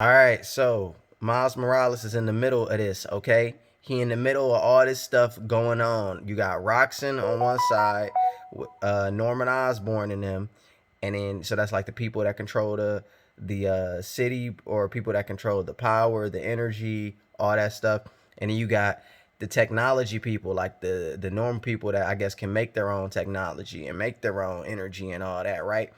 All right, so Miles Morales is in the middle of this, okay? He in the middle of all this stuff going on. You got Roxanne on one side, Norman Osborn in them, and then so that's like the people that control the city, or people that control the power, the energy, all that stuff. And then you got the technology people, like the normal people that I guess can make their own technology and make their own energy and all that, right?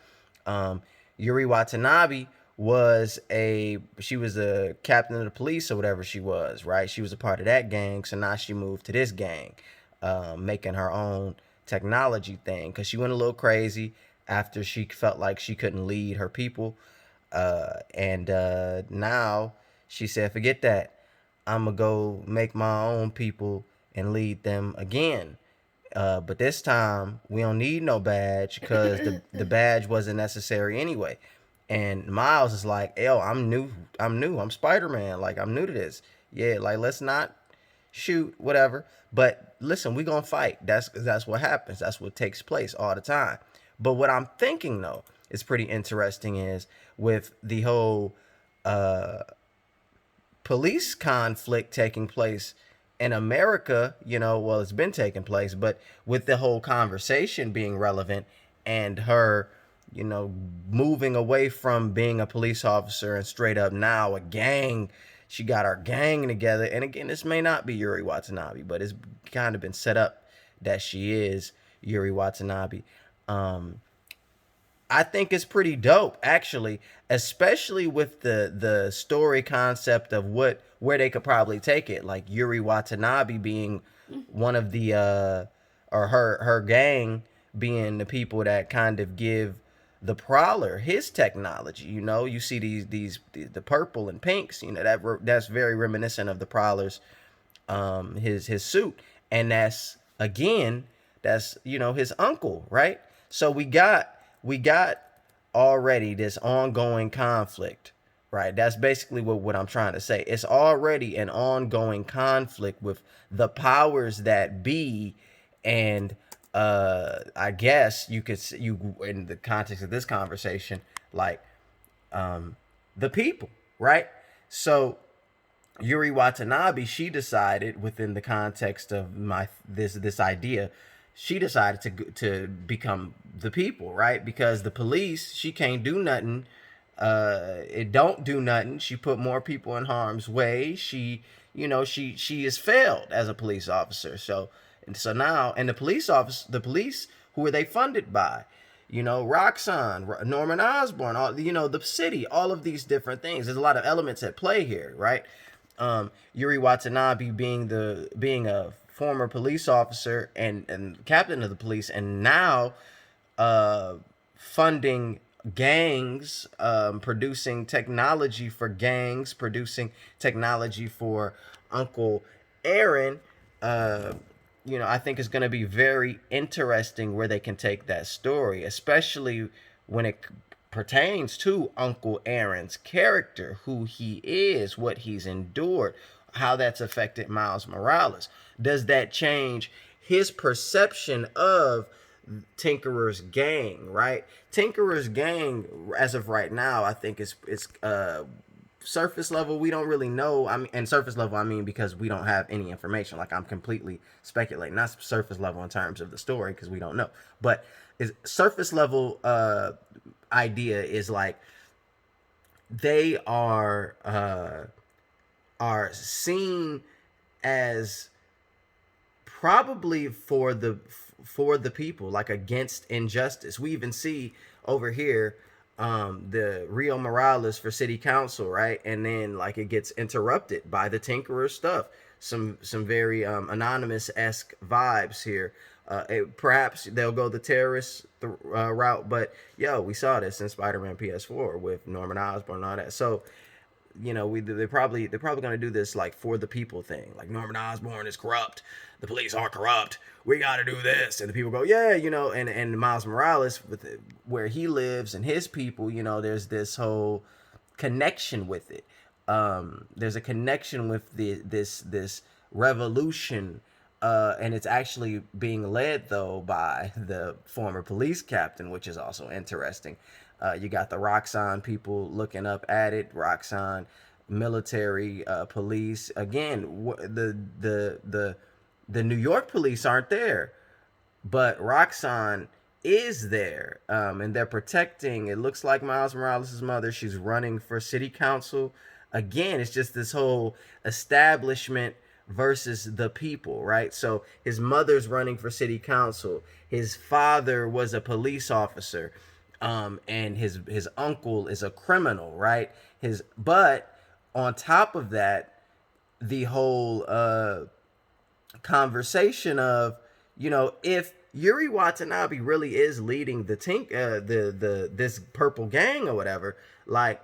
Um, Yuri Watanabe she was a captain of the police or whatever she was, right? She was a part of that gang, so now she moved to this gang, making her own technology thing because she went a little crazy after she felt like she couldn't lead her people, and now she said, "Forget that. I'm gonna go make my own people and lead them again." But this time we don't need no badge because the badge wasn't necessary anyway. And Miles is like, "Yo, I'm Spider-Man. Like, I'm new to this. Yeah, like, let's not shoot, whatever. But listen, we gonna fight. That's what happens. That's what takes place all the time. But what I'm thinking though is pretty interesting is with the whole uh police conflict taking place in America, well, it's been taking place, but with the whole conversation being relevant and her, moving away from being a police officer and straight up now a gang, she got our gang together. And again, this may not be Yuri Watanabe, but it's kind of been set up that she is Yuri Watanabe. Um, I think it's pretty dope, actually, especially with the story concept of where they could probably take it, like Yuri Watanabe being one of the or her gang being the people that kind of give the Prowler his technology. You see the purple and pinks. That's very reminiscent of the Prowler's his suit, and that's his uncle, right? So we got already this ongoing conflict, right? That's basically what I'm trying to say. It's already an ongoing conflict with the powers that be, and I guess you in the context of this conversation, like the people, right? So Yuri Watanabe, she decided within the context of this idea, she decided to become the people, right? Because the police, she can't do nothing. It don't do nothing. She put more people in harm's way. She has failed as a police officer. So now, and the police, who are they funded by? Roxanne, Norman Osborn, the city, all of these different things. There's a lot of elements at play here, right? Yuri Watanabe being a former police officer and captain of the police, and now uh, funding gangs, producing technology for gangs, producing technology for Uncle Aaron. Uh, I think it's going to be very interesting where they can take that story, especially when it pertains to Uncle Aaron's character, who he is, what he's endured, how that's affected Miles Morales. Does that change his perception of Tinkerer's gang, right? Tinkerer's gang, as of right now, I think it's surface level. We don't really know. I mean, and surface level, I mean, because we don't have any information. Like, I'm completely speculating, not surface level in terms of the story, because we don't know. But is surface level idea is like they are seen as probably for the people, like against injustice. We even see over here the Rio Morales for city council, right? And then like it gets interrupted by the Tinkerer stuff. Some very anonymous esque vibes here. Perhaps they'll go the terrorist route, but we saw this in Spider-Man PS4 with Norman Osborn and all that. So they're probably gonna do this like for the people thing. Like, Norman Osborn is corrupt, the police are corrupt. We got to do this, and the people go, yeah, and Miles Morales with where he lives and his people, there's this whole connection with it. There's a connection with this revolution, and it's actually being led though by the former police captain, which is also interesting. You got the Roxxon people looking up at it. Roxxon military, police. Again, the New York police aren't there, but Roxxon is there, and they're protecting. It looks like Miles Morales' mother. She's running for city council. Again, it's just this whole establishment versus the people, right? So his mother's running for city council. His father was a police officer, and his uncle is a criminal, right? But on top of that, the whole conversation of, if Yuri Watanabe really is leading the this purple gang or whatever, like,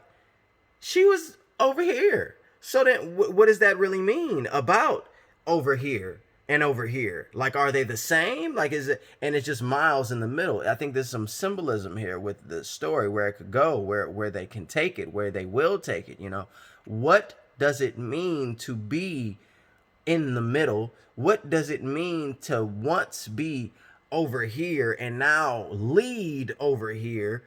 she was over here. So then what does that really mean about over here and over here? Like, are they the same? Like, is it, and it's just miles in the middle. I think there's some symbolism here with the story, where it could go, where they can take it, where they will take it. What does it mean to be in the middle? What does it mean to once be over here and now lead over here?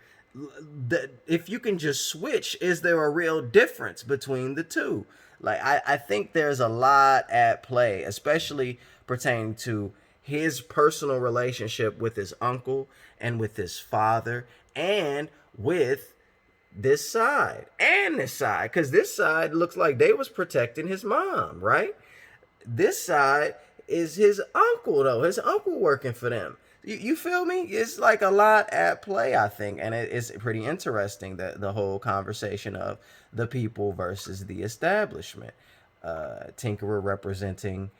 If you can just switch, is there a real difference between the two? Like, I think there's a lot at play, especially pertaining to his personal relationship with his uncle and with his father and with this side and this side, because this side looks like they was protecting his mom, right? This side is his uncle, though. His uncle working for them. You feel me? It's like a lot at play, I think. And it's pretty interesting, that the whole conversation of the people versus the establishment. Tinkerer representing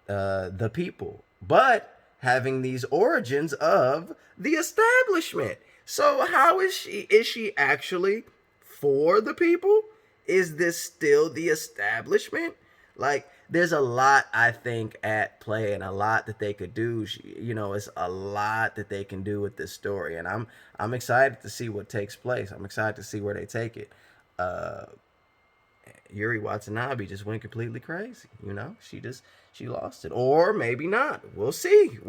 the people, but having these origins of the establishment. So how is she? Is she actually for the people? Is this still the establishment? Like, there's a lot, I think, at play, and a lot that they could do. It's a lot that they can do with this story, and I'm excited to see what takes place. I'm excited to see where they take it. Yuri Watanabe just went completely crazy. She lost it, or maybe not. We'll see.